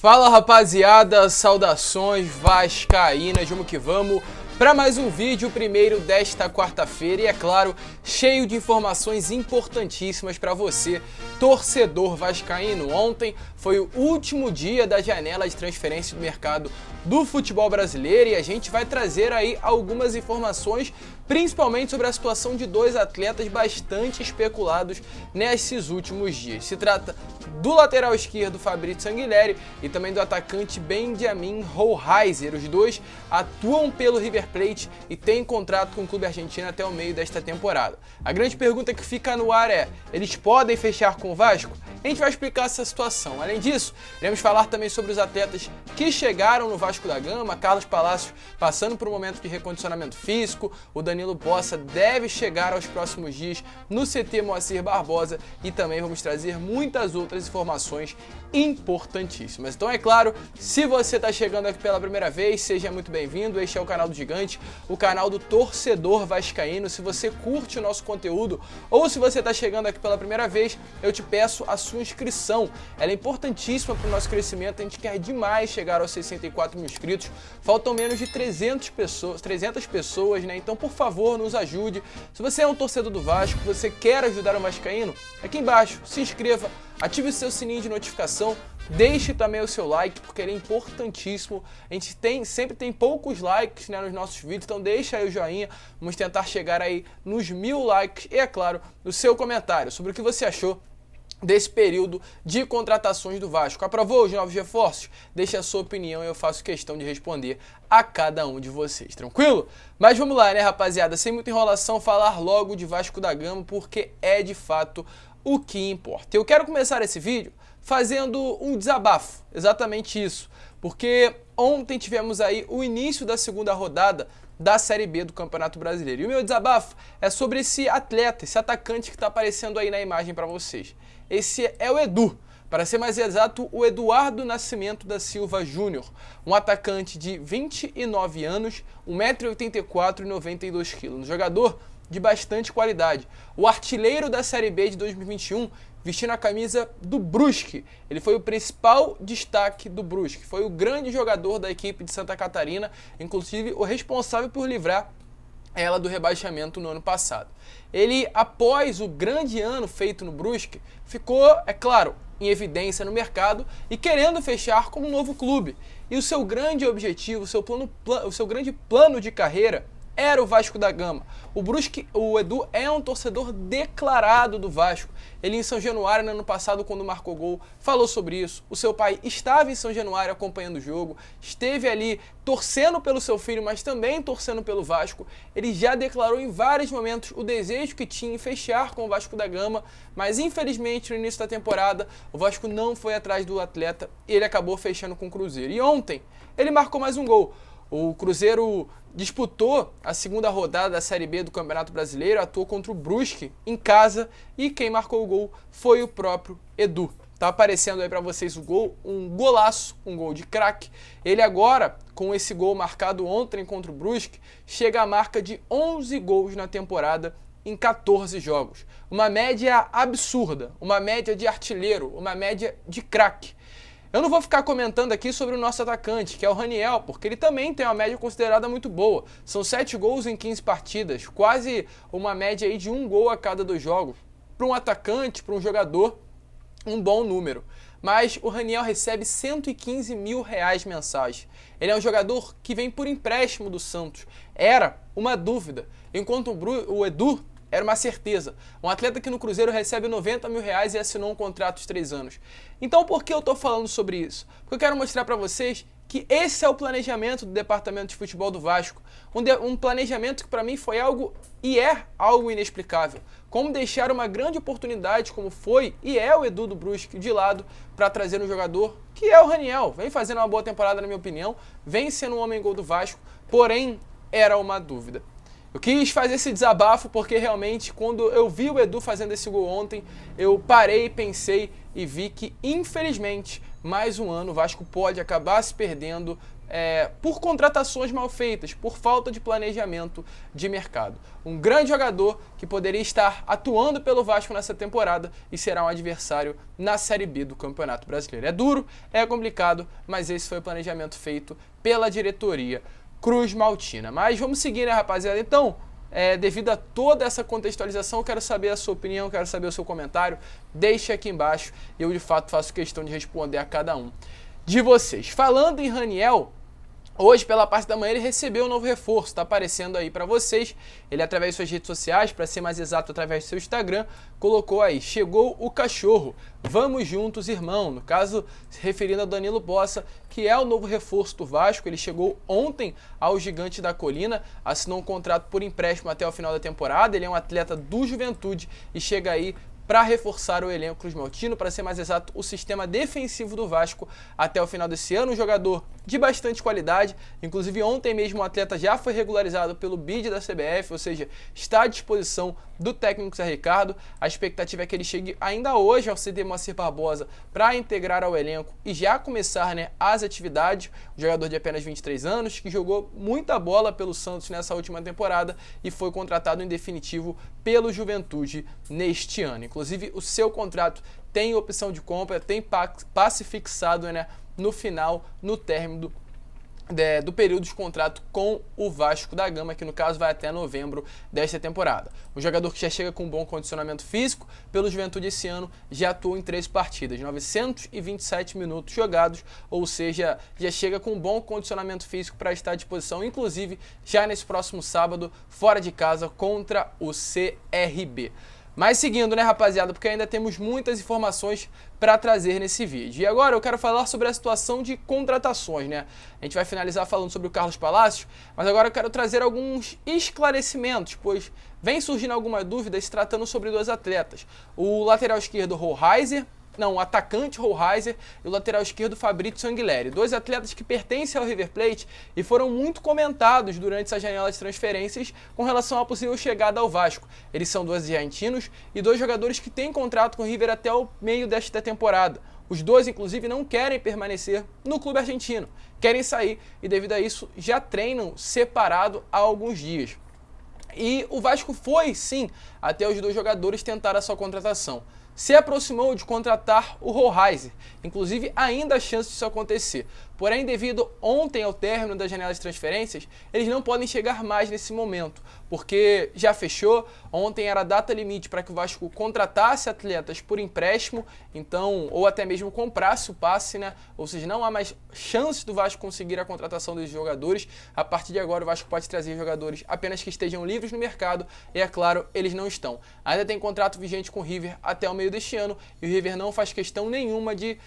Fala rapaziada, saudações vascaínas, vamos que vamos para mais um vídeo, o primeiro desta quarta-feira e é claro, cheio de informações importantíssimas para você, torcedor vascaíno. Ontem foi o último dia da janela de transferência do mercado do futebol brasileiro e a gente vai trazer aí algumas informações, principalmente sobre a situação de dois atletas bastante especulados nesses últimos dias. Se trata do lateral esquerdo Fabrício Sanguilhéry e também do atacante Benjamin Hohlheiser. Os dois atuam pelo River Plate e têm contrato com o clube argentino até o meio desta temporada. A grande pergunta que fica no ar é: eles podem fechar com o Vasco? A gente vai explicar essa situação. Além disso, iremos falar também sobre os atletas que chegaram no Vasco da Gama. Carlos Palacios passando por um momento de recondicionamento físico, o Danilo Bossa deve chegar aos próximos dias no CT Moacir Barbosa e também vamos trazer muitas outras informações importantíssimas. Então é claro, se você está chegando aqui pela primeira vez, seja muito bem-vindo. Este é o canal do Gigante, o canal do torcedor vascaíno. Se você curte o nosso conteúdo ou se você está chegando aqui pela primeira vez, eu te peço a sua inscrição. Ela é importantíssima para o nosso crescimento. A gente quer demais chegar aos 64 mil inscritos. Faltam menos de 300 pessoas, né? Então, por favor, nos ajude. Se você é um torcedor do Vasco, você quer ajudar o vascaíno, aqui embaixo, se inscreva, ative o seu sininho de notificação, deixe também o seu like, porque ele é importantíssimo. A gente sempre tem poucos likes, né, nos nossos vídeos, então deixa aí o joinha. Vamos tentar chegar aí nos 1000 likes e, é claro, o seu comentário sobre o que você achou desse período de contratações do Vasco. Aprovou os novos reforços? Deixe a sua opinião e eu faço questão de responder a cada um de vocês, tranquilo? Mas vamos lá, né, rapaziada? Sem muita enrolação, falar logo de Vasco da Gama, porque é de fato o que importa. Eu quero começar esse vídeo fazendo um desabafo, exatamente isso, porque ontem tivemos aí o início da segunda rodada da Série B do Campeonato Brasileiro. E o meu desabafo é sobre esse atleta, esse atacante que está aparecendo aí na imagem para vocês. Esse é o Edu, para ser mais exato, o Eduardo Nascimento da Silva Júnior, um atacante de 29 anos, 1,84 m e 92 kg, um jogador de bastante qualidade. O artilheiro da Série B de 2021, vestindo a camisa do Brusque. Ele foi o principal destaque do Brusque, foi o grande jogador da equipe de Santa Catarina, inclusive o responsável por livrar ela do rebaixamento no ano passado. Ele, após o grande ano feito no Brusque, ficou, é claro, em evidência no mercado e querendo fechar com um novo clube. E o seu grande objetivo, o seu grande plano de carreira era o Vasco da Gama. O Edu é um torcedor declarado do Vasco. Ele em São Januário, no ano passado, quando marcou gol, falou sobre isso. O seu pai estava em São Januário acompanhando o jogo, esteve ali torcendo pelo seu filho, mas também torcendo pelo Vasco. Ele já declarou em vários momentos o desejo que tinha em fechar com o Vasco da Gama, mas infelizmente no início da temporada o Vasco não foi atrás do atleta e ele acabou fechando com o Cruzeiro. E ontem ele marcou mais um gol. O Cruzeiro disputou a segunda rodada da Série B do Campeonato Brasileiro, atuou contra o Brusque em casa e quem marcou o gol foi o próprio Edu. Tá aparecendo aí para vocês o gol, um golaço, um gol de craque. Ele agora, com esse gol marcado ontem contra o Brusque, chega à marca de 11 gols na temporada em 14 jogos. Uma média absurda, uma média de artilheiro, uma média de craque. Eu não vou ficar comentando aqui sobre o nosso atacante, que é o Raniel, porque ele também tem uma média considerada muito boa. São 7 gols em 15 partidas, quase uma média aí de 1 gol a cada 2 jogos. Para um atacante, para um jogador, um bom número. Mas o Raniel recebe R$115 mil mensais. Ele é um jogador que vem por empréstimo do Santos. Era uma dúvida, enquanto o Edu era uma certeza. Um atleta que no Cruzeiro recebe R$90 mil e assinou um contrato de 3 anos. Então por que eu estou falando sobre isso? Porque eu quero mostrar para vocês que esse é o planejamento do Departamento de Futebol do Vasco. Um planejamento que para mim foi algo e é algo inexplicável. Como deixar uma grande oportunidade como foi e é o Edu do Brusque de lado para trazer um jogador que é o Raniel. Vem fazendo uma boa temporada na minha opinião, vem sendo um homem-gol do Vasco, porém era uma dúvida. Eu quis fazer esse desabafo porque realmente quando eu vi o Edu fazendo esse gol ontem, eu parei, pensei e vi que infelizmente mais um ano o Vasco pode acabar se perdendo por contratações mal feitas, por falta de planejamento de mercado. Um grande jogador que poderia estar atuando pelo Vasco nessa temporada e será um adversário na Série B do Campeonato Brasileiro. É duro, é complicado, mas esse foi o planejamento feito pela diretoria cruzmaltina. Mas vamos seguir, né, rapaziada? Então, devido a toda essa contextualização, eu quero saber a sua opinião, quero saber o seu comentário. Deixe aqui embaixo e eu, de fato, faço questão de responder a cada um de vocês. Falando em Raniel, hoje, pela parte da manhã, ele recebeu um novo reforço, está aparecendo aí para vocês. Ele, através de suas redes sociais, para ser mais exato, através do seu Instagram, colocou aí: chegou o cachorro, vamos juntos, irmão. No caso, se referindo a Danilo Bossa, que é o novo reforço do Vasco. Ele chegou ontem ao Gigante da Colina, assinou um contrato por empréstimo até o final da temporada. Ele é um atleta do Juventude e chega aí para reforçar o elenco cruzmaltino, para ser mais exato, o sistema defensivo do Vasco até o final desse ano. Um jogador de bastante qualidade, inclusive ontem mesmo o atleta já foi regularizado pelo BID da CBF, ou seja, está à disposição do técnico Zé Ricardo. A expectativa é que ele chegue ainda hoje ao CD Moacir Barbosa para integrar ao elenco e já começar, né, as atividades. Um jogador de apenas 23 anos, que jogou muita bola pelo Santos nessa última temporada e foi contratado em definitivo pelo Juventude neste ano. Inclusive, o seu contrato tem opção de compra, tem passe fixado, né, no final, no término do período de contrato com o Vasco da Gama, que no caso vai até novembro desta temporada. Um jogador que já chega com um bom condicionamento físico, pelo Juventude esse ano já atuou em 3 partidas, 927 minutos jogados, ou seja, já chega com um bom condicionamento físico para estar à disposição, inclusive já nesse próximo sábado, fora de casa, contra o CRB. Mas seguindo, né, rapaziada, porque ainda temos muitas informações para trazer nesse vídeo. E agora eu quero falar sobre a situação de contratações, né? A gente vai finalizar falando sobre o Carlos Palacios, mas agora eu quero trazer alguns esclarecimentos, pois vem surgindo alguma dúvida se tratando sobre 2 atletas. O lateral esquerdo, o atacante Rollheiser e o lateral esquerdo Fabrício Anguilleri. 2 atletas que pertencem ao River Plate e foram muito comentados durante essa janela de transferências com relação à possível chegada ao Vasco. Eles são 2 argentinos e 2 jogadores que têm contrato com o River até o meio desta temporada. Os 2, inclusive, não querem permanecer no clube argentino, querem sair e, devido a isso, já treinam separado há alguns dias. E o Vasco foi, sim, até os 2 jogadores tentar a sua contratação. Se aproximou de contratar o Rollheiser, inclusive ainda há chance disso acontecer. Porém, devido ontem ao término da janela de transferências, eles não podem chegar mais nesse momento, porque já fechou. Ontem era a data limite para que o Vasco contratasse atletas por empréstimo, então, ou até mesmo comprasse o passe, né? Ou seja, não há mais chances do Vasco conseguir a contratação dos jogadores. A partir de agora, o Vasco pode trazer jogadores apenas que estejam livres no mercado, e é claro, eles não estão. Ainda tem contrato vigente com o River até o meio deste ano, e o River não faz questão nenhuma de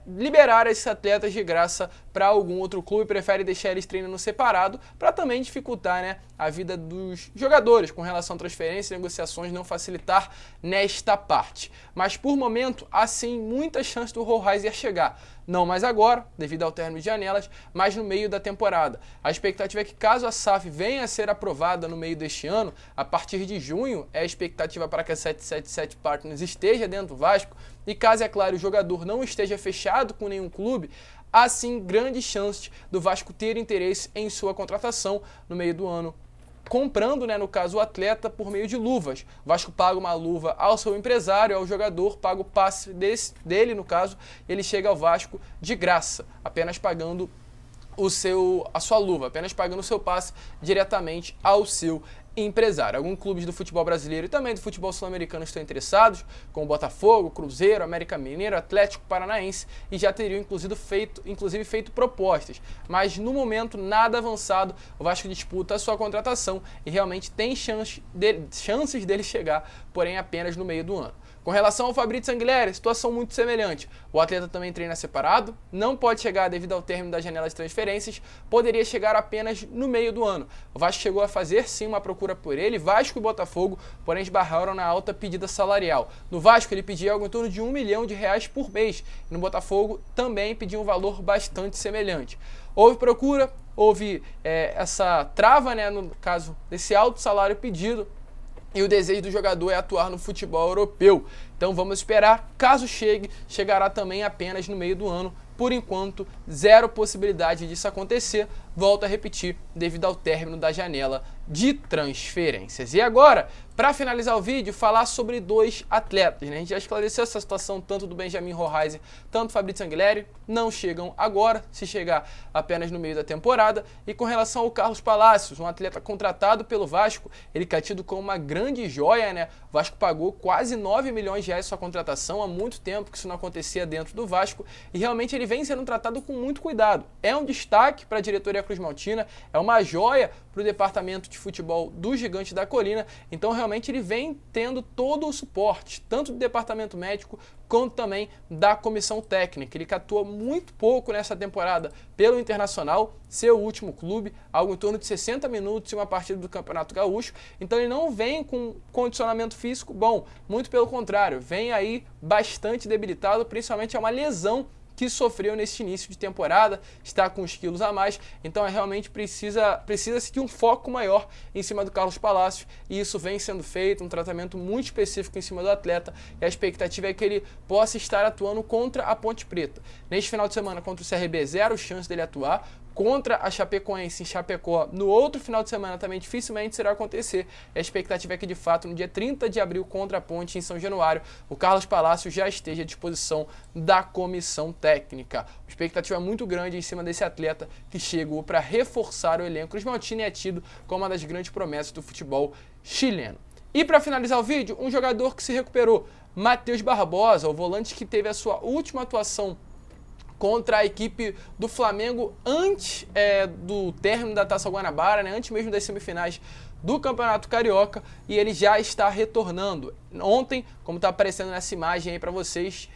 liberar esses atletas de graça para algum outro clube, prefere deixar eles treinando separado para também dificultar, né, a vida dos jogadores com relação a transferências e negociações, não facilitar nesta parte. Mas por momento, há sim muita chance do Rollheiser chegar. Não mais agora, devido ao término de janelas, mas no meio da temporada. A expectativa é que, caso a SAF venha a ser aprovada no meio deste ano, a partir de junho, é a expectativa para que a 777 Partners esteja dentro do Vasco, e caso, é claro, o jogador não esteja fechado com nenhum clube, há sim grandes chances do Vasco ter interesse em sua contratação no meio do ano, comprando, né, no caso, o atleta por meio de luvas. O Vasco paga uma luva ao seu empresário, ao jogador, paga o passe dele, no caso, ele chega ao Vasco de graça, apenas pagando a sua luva, apenas pagando o seu passe diretamente ao seu empresário. Alguns clubes do futebol brasileiro e também do futebol sul-americano estão interessados, como Botafogo, Cruzeiro, América Mineiro, Atlético Paranaense, e já teriam inclusive feito propostas. Mas no momento nada avançado, o Vasco disputa a sua contratação e realmente tem chances dele chegar, porém apenas no meio do ano. Com relação ao Fabrício Anguilleri, situação muito semelhante. O atleta também treina separado, não pode chegar devido ao término da janela de transferências, poderia chegar apenas no meio do ano. O Vasco chegou a fazer sim uma procura por ele, Vasco e Botafogo, porém esbarraram na alta pedida salarial. No Vasco ele pedia algo em torno de R$1 milhão por mês, e no Botafogo também pedia um valor bastante semelhante. Houve procura, houve essa trava, né, no caso desse alto salário pedido e o desejo do jogador é atuar no futebol europeu. Então vamos esperar, caso chegue, chegará também apenas no meio do ano. Por enquanto, zero possibilidade disso acontecer, volto a repetir, devido ao término da janela de transferências. E agora, para finalizar o vídeo, falar sobre dois atletas, né? A gente já esclareceu essa situação tanto do Benjamin Hoheisser, tanto do Fabrício Anguilhéry, não chegam agora, se chegar apenas no meio da temporada. E com relação ao Carlos Palacios, um atleta contratado pelo Vasco, ele que é tido como uma grande joia, né? O Vasco pagou quase 9 milhões de reais sua contratação, há muito tempo que isso não acontecia dentro do Vasco, e realmente ele vem sendo tratado com muito cuidado. É um destaque para a diretoria cruzmaltina, é uma joia para o departamento de futebol do Gigante da Colina, então realmente ele vem tendo todo o suporte, tanto do departamento médico quanto também da comissão técnica. Ele que atua muito pouco nessa temporada pelo Internacional, seu último clube, algo em torno de 60 minutos em uma partida do Campeonato Gaúcho, então ele não vem com condicionamento físico bom, muito pelo contrário, vem aí bastante debilitado, principalmente é uma lesão que sofreu nesse início de temporada, está com uns quilos a mais, então realmente precisa-se de um foco maior em cima do Carlos Palacios, e isso vem sendo feito, um tratamento muito específico em cima do atleta, e a expectativa é que ele possa estar atuando contra a Ponte Preta. Neste final de semana contra o CRB, zero chance dele atuar, contra a Chapecoense em Chapecó, no outro final de semana também dificilmente será acontecer. A expectativa é que, de fato, no dia 30 de abril contra a Ponte em São Januário, o Carlos Palacios já esteja à disposição da comissão técnica. A expectativa é muito grande em cima desse atleta que chegou para reforçar o elenco cruzmaltino e é tido como uma das grandes promessas do futebol chileno. E para finalizar o vídeo, um jogador que se recuperou, Matheus Barbosa, o volante que teve a sua última atuação contra a equipe do Flamengo antes do término da Taça Guanabara, né, antes mesmo das semifinais do Campeonato Carioca, e ele já está retornando. Ontem, como está aparecendo nessa imagem aí para vocês,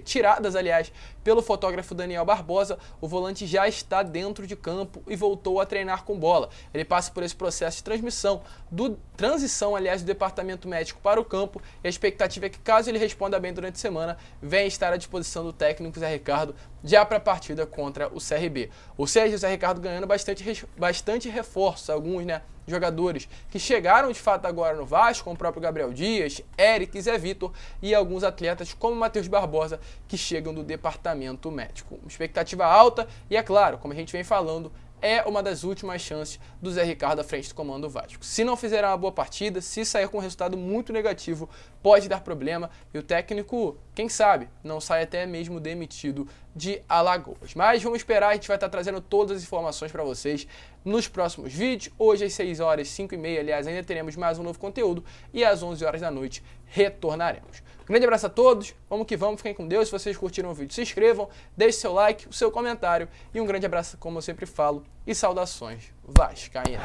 tiradas, aliás, pelo fotógrafo Daniel Barbosa, o volante já está dentro de campo e voltou a treinar com bola. Ele passa por esse processo de transição, aliás, do departamento médico para o campo, e a expectativa é que, caso ele responda bem durante a semana, venha estar à disposição do técnico Zé Ricardo já para a partida contra o CRB. Ou seja, o Zé Ricardo ganhando bastante reforços, alguns, né, jogadores que chegaram de fato agora no Vasco, como o próprio Gabriel Dias, Eric, Zé Vitor e alguns atletas como Matheus Barbosa que chegam do departamento médico. Uma expectativa alta e, é claro, como a gente vem falando, é uma das últimas chances do Zé Ricardo à frente do comando Vasco. Se não fizer uma boa partida, se sair com um resultado muito negativo, pode dar problema e o técnico, quem sabe, não sai até mesmo demitido de Alagoas. Mas vamos esperar, a gente vai estar trazendo todas as informações para vocês nos próximos vídeos. Hoje às 6 horas, 5h30, aliás, ainda teremos mais um novo conteúdo e às 11 horas da noite retornaremos. Um grande abraço a todos, vamos que vamos, fiquem com Deus. Se vocês curtiram o vídeo, se inscrevam, deixe seu like, o seu comentário e um grande abraço, como eu sempre falo, e saudações vascaínas.